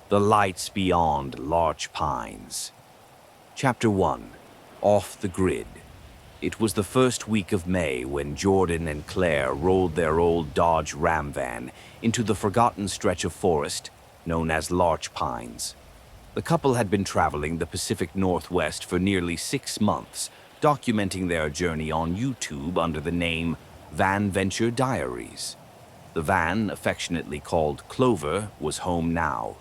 The Lights Beyond Larch Pines. Chapter 1. Off the Grid. It was the first week of May when Jordan and Claire rolled their old Dodge Ram van into the forgotten stretch of forest known as Larch Pines. The couple had been traveling the Pacific Northwest for nearly 6 months, documenting their journey on YouTube under the name Van Venture Diaries. The van, affectionately called Clover, was home now.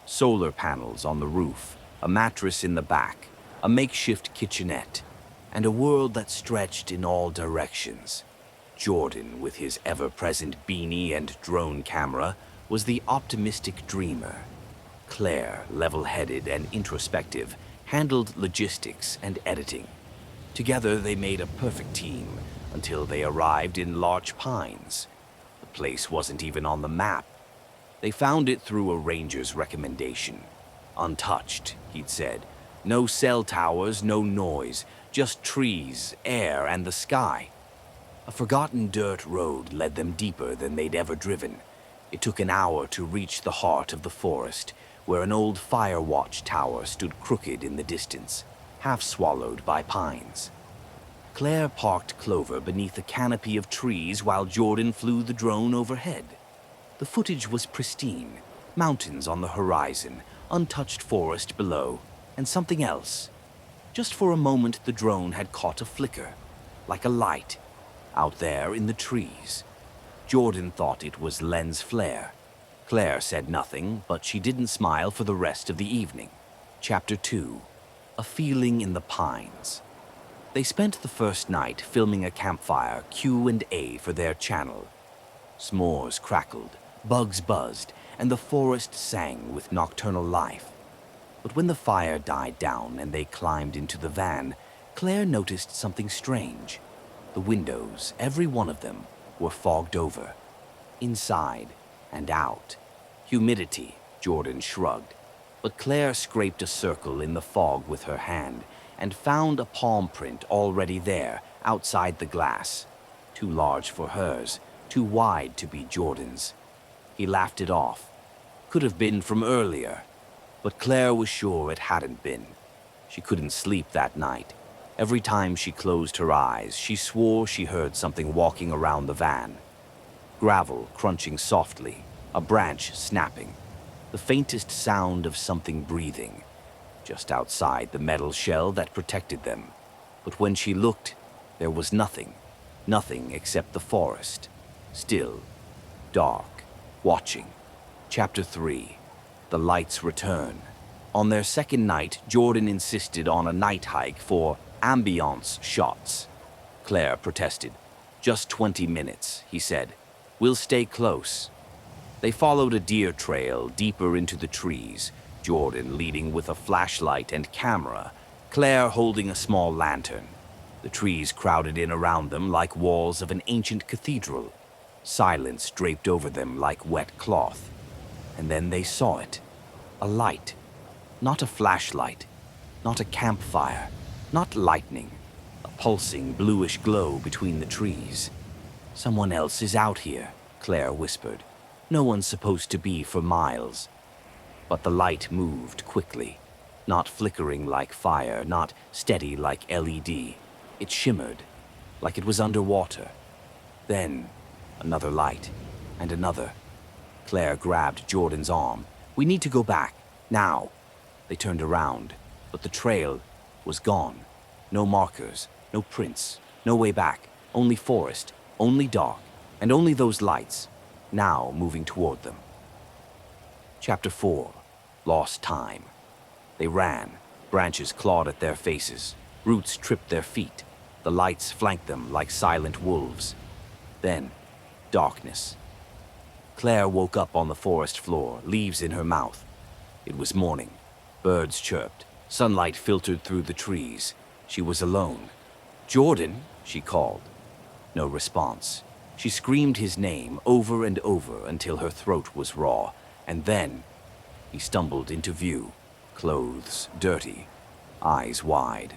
Solar panels on the roof, a mattress in the back, a makeshift kitchenette, and a world that stretched in all directions. Jordan, with his ever-present beanie and drone camera, was the optimistic dreamer. Claire, level-headed and introspective, handled logistics and editing. Together they made a perfect team until they arrived in Larch Pines. The place wasn't even on the map. They found it through a ranger's recommendation. Untouched, he'd said. No cell towers, no noise, just trees, air, and the sky. A forgotten dirt road led them deeper than they'd ever driven. It took an hour to reach the heart of the forest, where an old fire watch tower stood crooked in the distance, half swallowed by pines. Claire parked Clover beneath a canopy of trees while Jordan flew the drone overhead. The footage was pristine, mountains on the horizon, untouched forest below, and something else. Just for a moment the drone had caught a flicker, like a light, out there in the trees. Jordan thought it was lens flare. Claire said nothing, but she didn't smile for the rest of the evening. Chapter 2. A Feeling in the Pines. They spent the first night filming a campfire Q&A for their channel. S'mores crackled, bugs buzzed, and the forest sang with nocturnal life. But when the fire died down and they climbed into the van, Claire noticed something strange. The windows, every one of them, were fogged over. Inside and out. Humidity, Jordan shrugged. But Claire scraped a circle in the fog with her hand and found a palm print already there, outside the glass. Too large for hers, too wide to be Jordan's. He laughed it off. Could have been from earlier. But Claire was sure it hadn't been. She couldn't sleep that night. Every time she closed her eyes, she swore she heard something walking around the van. Gravel crunching softly, a branch snapping. The faintest sound of something breathing, just outside the metal shell that protected them. But when she looked, there was nothing. Nothing except the forest. Still, dark. Watching. Chapter 3. The Lights Return. On their second night, Jordan insisted on a night hike for ambiance shots. Claire protested. Just 20 minutes, he said. We'll stay close. They followed a deer trail deeper into the trees, Jordan leading with a flashlight and camera, Claire holding a small lantern. The trees crowded in around them like walls of an ancient cathedral. Silence draped over them like wet cloth. And then they saw it. A light. Not a flashlight. Not a campfire. Not lightning. A pulsing bluish glow between the trees. Someone else is out here, Claire whispered. No one's supposed to be for miles. But the light moved quickly. Not flickering like fire, not steady like LED. It shimmered, like it was underwater. Then another light, and another. Claire grabbed Jordan's arm. We need to go back, now. They turned around, but the trail was gone. No markers, no prints, no way back. Only forest, only dark, and only those lights, now moving toward them. Chapter 4. Lost Time. They ran. Branches clawed at their faces. Roots tripped their feet. The lights flanked them like silent wolves. Then, darkness. Claire woke up on the forest floor, leaves in her mouth. It was morning. Birds chirped. Sunlight filtered through the trees. She was alone. Jordan, she called. No response. She screamed his name over and over until her throat was raw. And then, he stumbled into view. Clothes dirty. Eyes wide.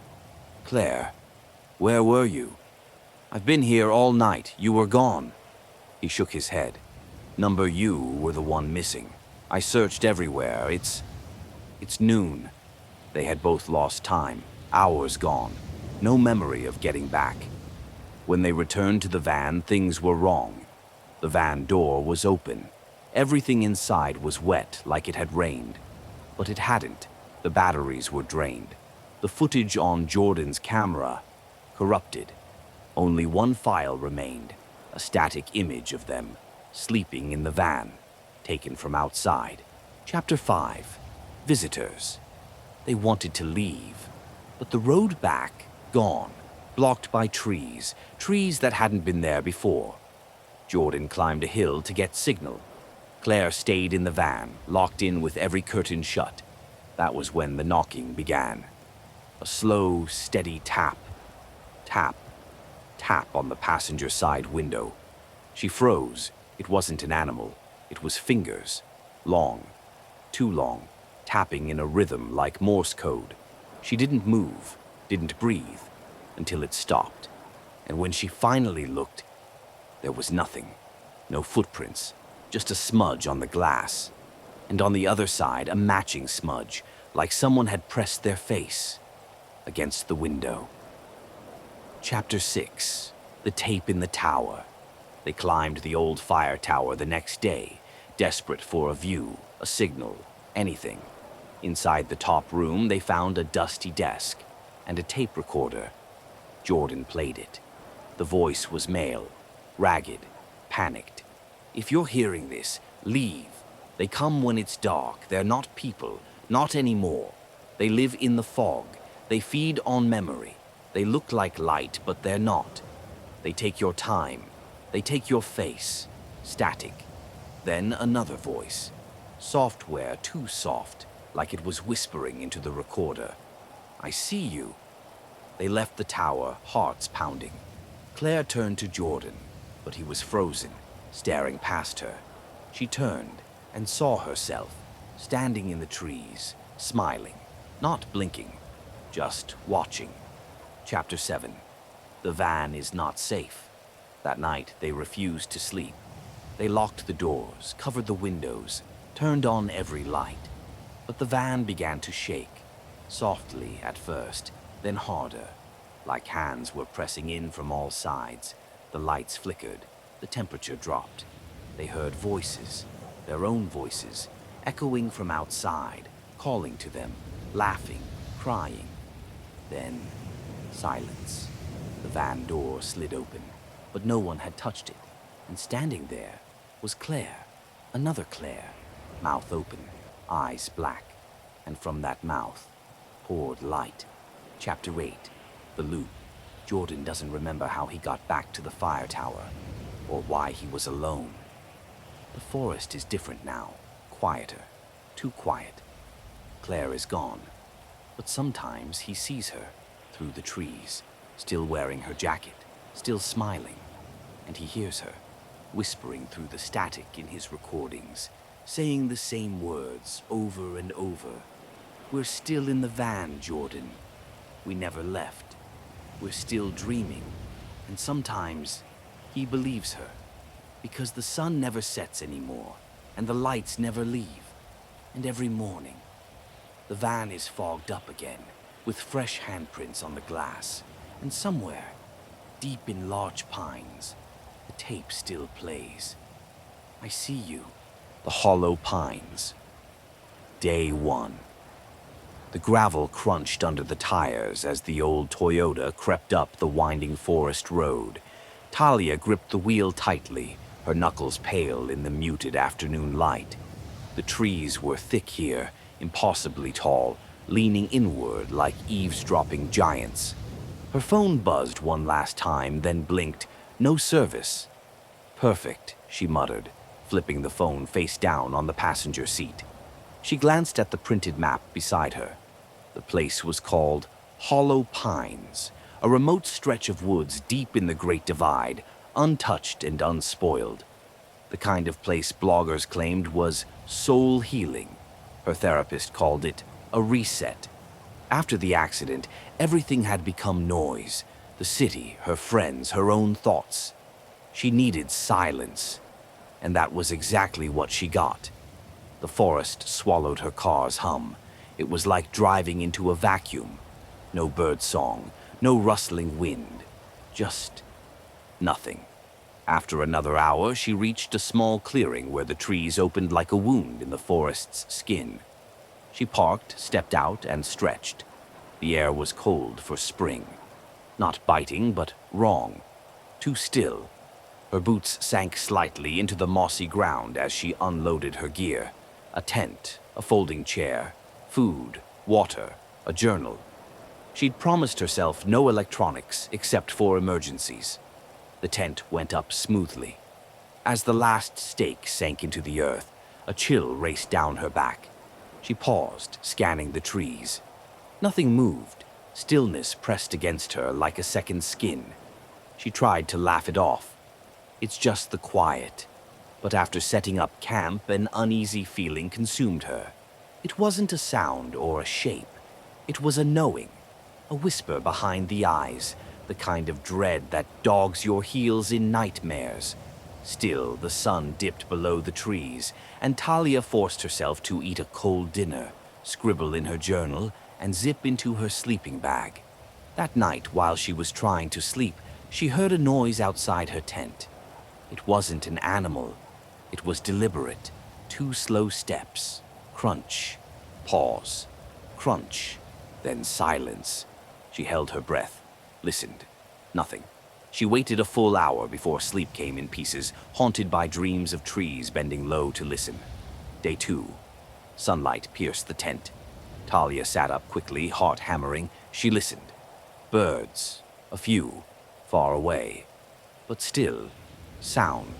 Claire, where were you? I've been here all night. You were gone. He shook his head. Number you were the one missing. I searched everywhere. It's noon. They had both lost time, hours gone, no memory of getting back. When they returned to the van, things were wrong. The van door was open. Everything inside was wet, like it had rained. But it hadn't. The batteries were drained. The footage on Jordan's camera, corrupted. Only one file remained, a static image of them, sleeping in the van, taken from outside. Chapter 5. Visitors. They wanted to leave, but the road back, gone, blocked by trees that hadn't been there before. Jordan climbed a hill to get signal. Claire stayed in the van, locked in with every curtain shut. That was when the knocking began. A slow, steady tap, tap, tap on the passenger side window. She froze. It wasn't an animal. It was fingers. Long, too long, tapping in a rhythm like Morse code. She didn't move, didn't breathe, until it stopped. And when she finally looked, there was nothing. No footprints, just a smudge on the glass. And on the other side, a matching smudge, like someone had pressed their face against the window. Chapter 6. The tape in the tower. They climbed the old fire tower the next day, desperate for a view, a signal, anything. Inside the top room, they found a dusty desk and a tape recorder. Jordan played it. The voice was male, ragged, panicked. If you're hearing this, leave. They come when it's dark. They're not people, not anymore. They live in the fog. They feed on memory. They look like light, but they're not. They take your time. They take your face. Static. Then another voice. Software too soft, like it was whispering into the recorder. I see you. They left the tower, hearts pounding. Claire turned to Jordan, but he was frozen, staring past her. She turned and saw herself, standing in the trees, smiling, not blinking, just watching. Chapter 7. The van is not safe. That night, they refused to sleep. They locked the doors, covered the windows, turned on every light. But the van began to shake, softly at first, then harder. Like hands were pressing in from all sides. The lights flickered, the temperature dropped. They heard voices, their own voices, echoing from outside, calling to them, laughing, crying. Then, silence. The van door slid open, but no one had touched it. And standing there was Claire, another Claire, mouth open, eyes black, and from that mouth poured light. Chapter 8. The Loop. Jordan doesn't remember how he got back to the fire tower, or why he was alone. The forest is different now, quieter, too quiet. Claire is gone, but sometimes he sees her through the trees, still wearing her jacket, still smiling, and he hears her, whispering through the static in his recordings, saying the same words over and over. We're still in the van, Jordan. We never left. We're still dreaming. And sometimes he believes her, because the sun never sets anymore, and the lights never leave. And every morning, the van is fogged up again, with fresh handprints on the glass, and somewhere, deep in large pines, the tape still plays. I see you. The hollow pines. Day 1. The gravel crunched under the tires as the old Toyota crept up the winding forest road. Talia gripped the wheel tightly, her knuckles pale in the muted afternoon light. The trees were thick here, impossibly tall, leaning inward like eavesdropping giants. Her phone buzzed one last time, then blinked. No service. Perfect, she muttered, flipping the phone face down on the passenger seat. She glanced at the printed map beside her. The place was called Hollow Pines, a remote stretch of woods deep in the Great Divide, untouched and unspoiled. The kind of place bloggers claimed was soul healing. Her therapist called it a reset. After the accident, everything had become noise. The city, her friends, her own thoughts. She needed silence, and that was exactly what she got. The forest swallowed her car's hum. It was like driving into a vacuum. No bird song, no rustling wind, just nothing. After another hour, she reached a small clearing where the trees opened like a wound in the forest's skin. She parked, stepped out, and stretched. The air was cold for spring. Not biting, but wrong. Too still. Her boots sank slightly into the mossy ground as she unloaded her gear. A tent, a folding chair, food, water, a journal. She'd promised herself no electronics except for emergencies. The tent went up smoothly. As the last stake sank into the earth, a chill raced down her back. She paused, scanning the trees. Nothing moved. Stillness pressed against her like a second skin. She tried to laugh it off. It's just the quiet. But after setting up camp, an uneasy feeling consumed her. It wasn't a sound or a shape. It was a knowing, a whisper behind the eyes, the kind of dread that dogs your heels in nightmares. Still, the sun dipped below the trees, and Talia forced herself to eat a cold dinner, scribble in her journal, and zip into her sleeping bag. That night, while she was trying to sleep, she heard a noise outside her tent. It wasn't an animal. It was deliberate. 2 slow steps. Crunch. Pause. Crunch. Then silence. She held her breath. Listened. Nothing. She waited a full hour before sleep came in pieces, haunted by dreams of trees bending low to listen. Day 2. Sunlight pierced the tent. Talia sat up quickly, heart hammering. She listened. Birds. A few. Far away. But still, sound.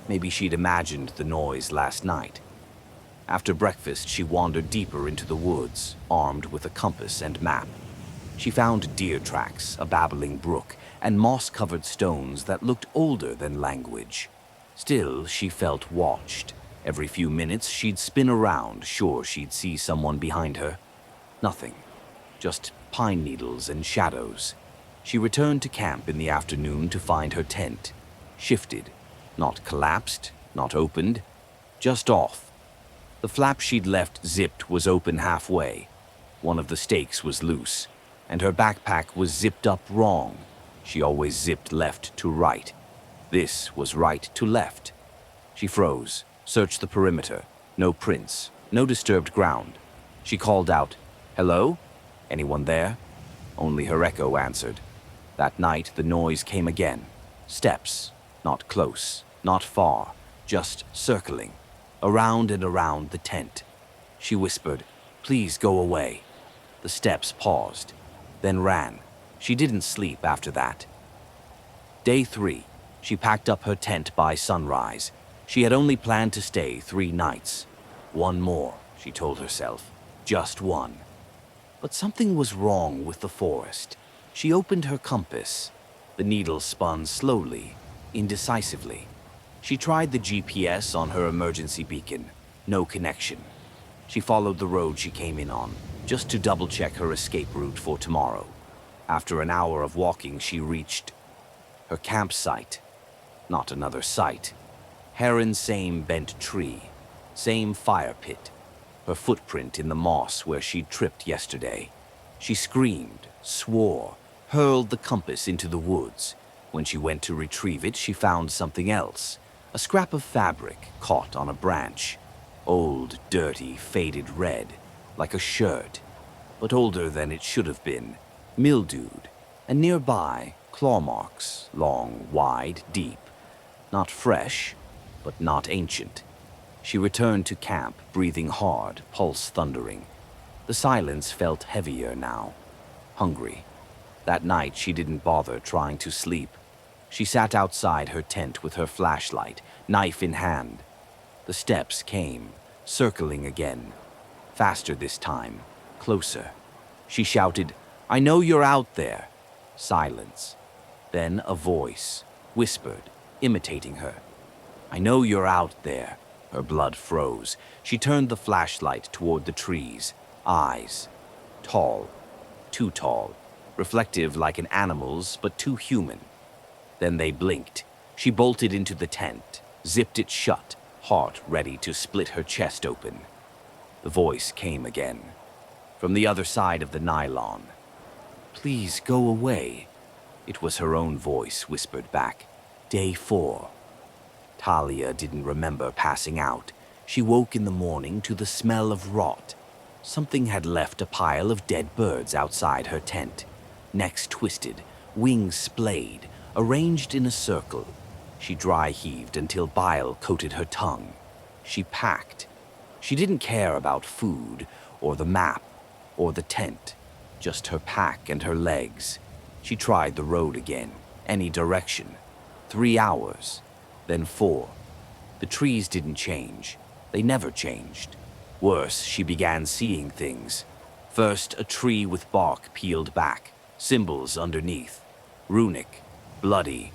Maybe she'd imagined the noise last night. After breakfast, she wandered deeper into the woods, armed with a compass and map. She found deer tracks, a babbling brook, and moss-covered stones that looked older than language. Still, she felt watched. Every few minutes, she'd spin around, sure she'd see someone behind her. Nothing. Just pine needles and shadows. She returned to camp in the afternoon to find her tent. Shifted. Not collapsed, not opened. Just off. The flap she'd left zipped was open halfway. One of the stakes was loose, and her backpack was zipped up wrong. She always zipped left to right. This was right to left. She froze, searched the perimeter. No prints, no disturbed ground. She called out, "Hello? Anyone there?" Only her echo answered. That night the noise came again. Steps, not close, not far, just circling, around and around the tent. She whispered, "Please go away." The steps paused, then ran. She didn't sleep after that. Day 3. She packed up her tent by sunrise. She had only planned to stay 3 nights. One more, she told herself. Just one. But something was wrong with the forest. She opened her compass. The needle spun slowly, indecisively. She tried the GPS on her emergency beacon. No connection. She followed the road she came in on, just to double-check her escape route for tomorrow. After an hour of walking, she reached her campsite. Not another site. Heron's same bent tree, same fire pit. Her footprint in the moss where she'd tripped yesterday. She screamed, swore, hurled the compass into the woods. When she went to retrieve it, she found something else. A scrap of fabric caught on a branch. Old, dirty, faded red, like a shirt, but older than it should have been. Mildewed, and nearby, claw marks, long, wide, deep. Not fresh, but not ancient. She returned to camp, breathing hard, pulse thundering. The silence felt heavier now. Hungry. That night she didn't bother trying to sleep. She sat outside her tent with her flashlight, knife in hand. The steps came, circling again. Faster this time, closer. She shouted, "I know you're out there." Silence. Then a voice, whispered, imitating her. "I know you're out there." Her blood froze. She turned the flashlight toward the trees. Eyes. Tall. Too tall. Reflective like an animal's, but too human. Then they blinked. She bolted into the tent, zipped it shut. heart ready to split her chest open. The voice came again, from the other side of the nylon. "Please go away." It was her own voice whispered back. Day 4. Talia didn't remember passing out. She woke in the morning to the smell of rot. Something had left a pile of dead birds outside her tent. Necks twisted, wings splayed, arranged in a circle. She dry heaved until bile coated her tongue. She packed. She didn't care about food, or the map, or the tent. Just her pack and her legs. She tried the road again, any direction. 3 hours, then 4. The trees didn't change. They never changed. Worse, she began seeing things. First, a tree with bark peeled back, symbols underneath. Runic, bloody.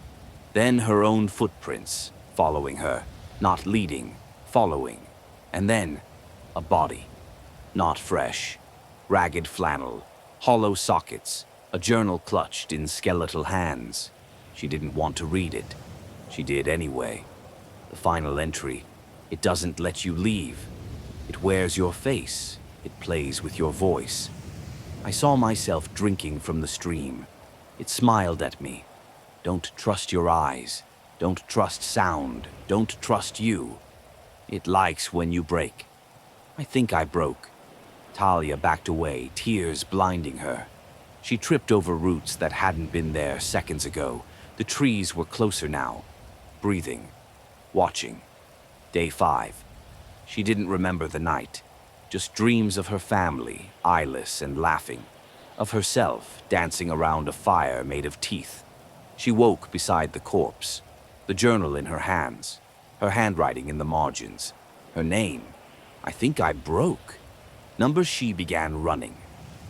Then her own footprints, following her. Not leading, following. And then, a body. Not fresh. Ragged flannel, hollow sockets, a journal clutched in skeletal hands. She didn't want to read it. She did anyway. The final entry. It doesn't let you leave. It wears your face. It plays with your voice. I saw myself drinking from the stream. It smiled at me. Don't trust your eyes. Don't trust sound. Don't trust you. It likes when you break. I think I broke. Talia backed away, tears blinding her. She tripped over roots that hadn't been there seconds ago. The trees were closer now. Breathing. Watching. Day 5. She didn't remember the night. Just dreams of her family, eyeless and laughing. Of herself, dancing around a fire made of teeth. She woke beside the corpse. The journal in her hands. Her handwriting in the margins. Her name. I think I broke. Number she began running.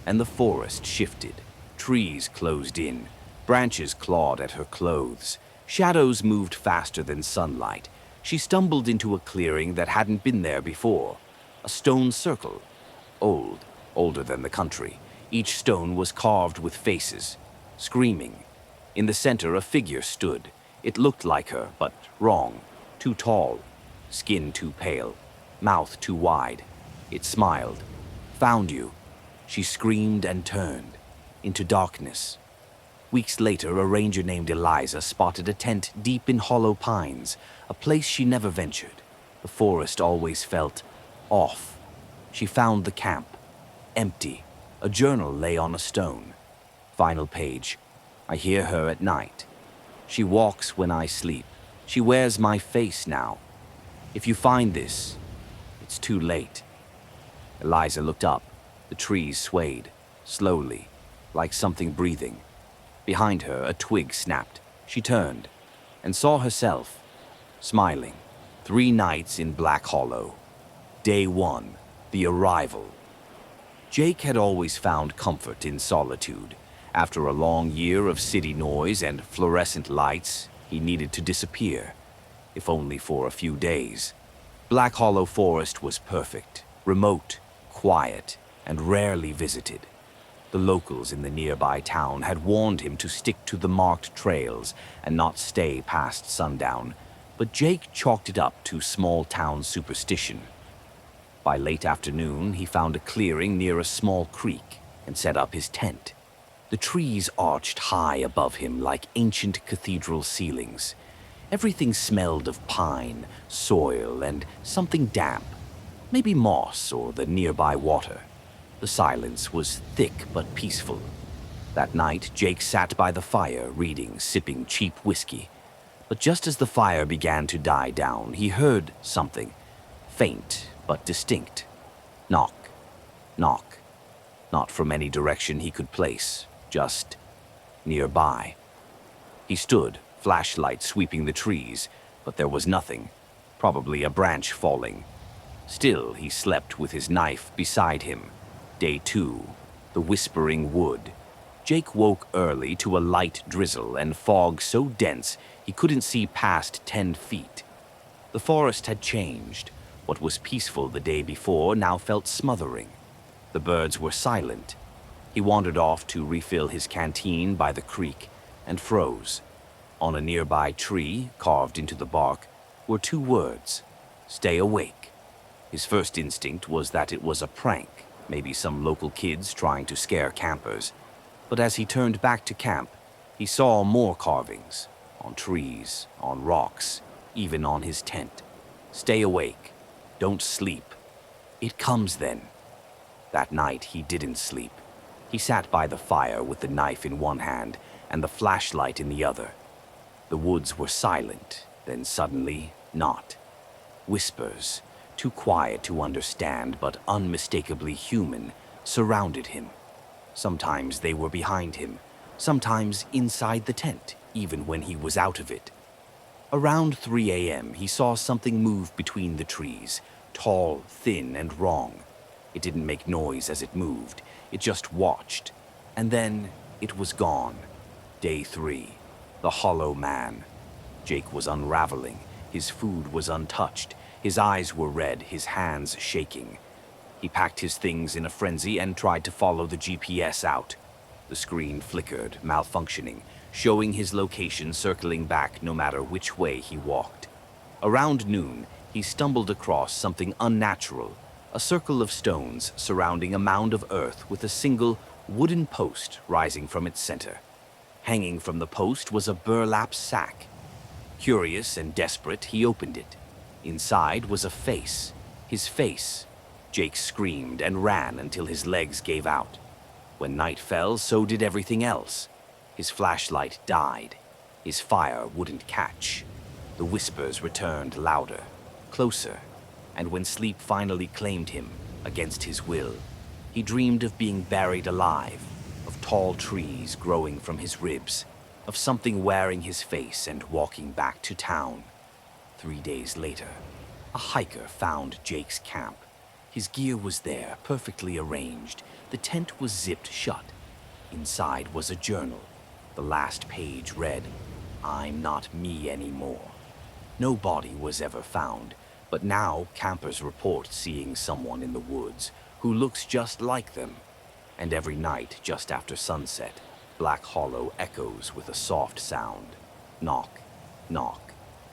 And the forest shifted. Trees closed in. Branches clawed at her clothes. Shadows moved faster than sunlight. She stumbled into a clearing that hadn't been there before. A stone circle. Old, older than the country. Each stone was carved with faces. Screaming. In the center, a figure stood. It looked like her, but wrong. Too tall. Skin too pale. Mouth too wide. It smiled. Found you. She screamed and turned. Into darkness. Weeks later, a ranger named Eliza spotted a tent deep in hollow pines, a place she never ventured. The forest always felt off. She found the camp. Empty. A journal lay on a stone. Final page. I hear her at night. She walks when I sleep. She wears my face now. If you find this, it's too late. Eliza looked up. The trees swayed, slowly, like something breathing. Behind her, a twig snapped. She turned and saw herself, smiling. 3 nights in Black Hollow. Day 1, the arrival. Jake had always found comfort in solitude. After a long year of city noise and fluorescent lights, he needed to disappear, if only for a few days. Black Hollow Forest was perfect, remote, quiet, and rarely visited. The locals in the nearby town had warned him to stick to the marked trails and not stay past sundown, but Jake chalked it up to small-town superstition. By late afternoon, he found a clearing near a small creek and set up his tent. The trees arched high above him like ancient cathedral ceilings. Everything smelled of pine, soil, and something damp, maybe moss or the nearby water. The silence was thick but peaceful. That night, Jake sat by the fire, reading, sipping cheap whiskey. But just as the fire began to die down, he heard something, faint but distinct. Knock, knock. Not from any direction he could place, just nearby. He stood, flashlight sweeping the trees, but there was nothing, probably a branch falling. Still, he slept with his knife beside him. Day 2, the Whispering Wood. Jake woke early to a light drizzle and fog so dense he couldn't see past 10 feet. The forest had changed. What was peaceful the day before now felt smothering. The birds were silent. He wandered off to refill his canteen by the creek and froze. On a nearby tree, carved into the bark, were 2 words. Stay awake. His first instinct was that it was a prank, maybe some local kids trying to scare campers. But as he turned back to camp, he saw more carvings, on trees, on rocks, even on his tent. Stay awake. Don't sleep. It comes then. That night he didn't sleep. He sat by the fire with the knife in one hand and the flashlight in the other. The woods were silent, then suddenly not. Whispers, too quiet to understand but unmistakably human, surrounded him. Sometimes they were behind him, sometimes inside the tent, even when he was out of it. Around 3 a.m., he saw something move between the trees, tall, thin, and wrong. It didn't make noise as it moved, it just watched. And then it was gone. Day 3. The Hollow Man. Jake was unraveling. His food was untouched. His eyes were red, his hands shaking. He packed his things in a frenzy and tried to follow the GPS out. The screen flickered, malfunctioning, showing his location circling back no matter which way he walked. Around noon, he stumbled across something unnatural, a circle of stones surrounding a mound of earth with a single wooden post rising from its center. Hanging from the post was a burlap sack. Curious and desperate, he opened it. Inside was a face. His face. Jake screamed and ran until his legs gave out. When night fell, so did everything else. His flashlight died. His fire wouldn't catch. The whispers returned louder, closer, and when sleep finally claimed him, against his will, he dreamed of being buried alive, of tall trees growing from his ribs, of something wearing his face and walking back to town. 3 days later, a hiker found Jake's camp. His gear was there, perfectly arranged. The tent was zipped shut. Inside was a journal. The last page read, "I'm not me anymore." No body was ever found, but now campers report seeing someone in the woods who looks just like them. And every night, just after sunset, Black Hollow echoes with a soft sound. Knock, knock.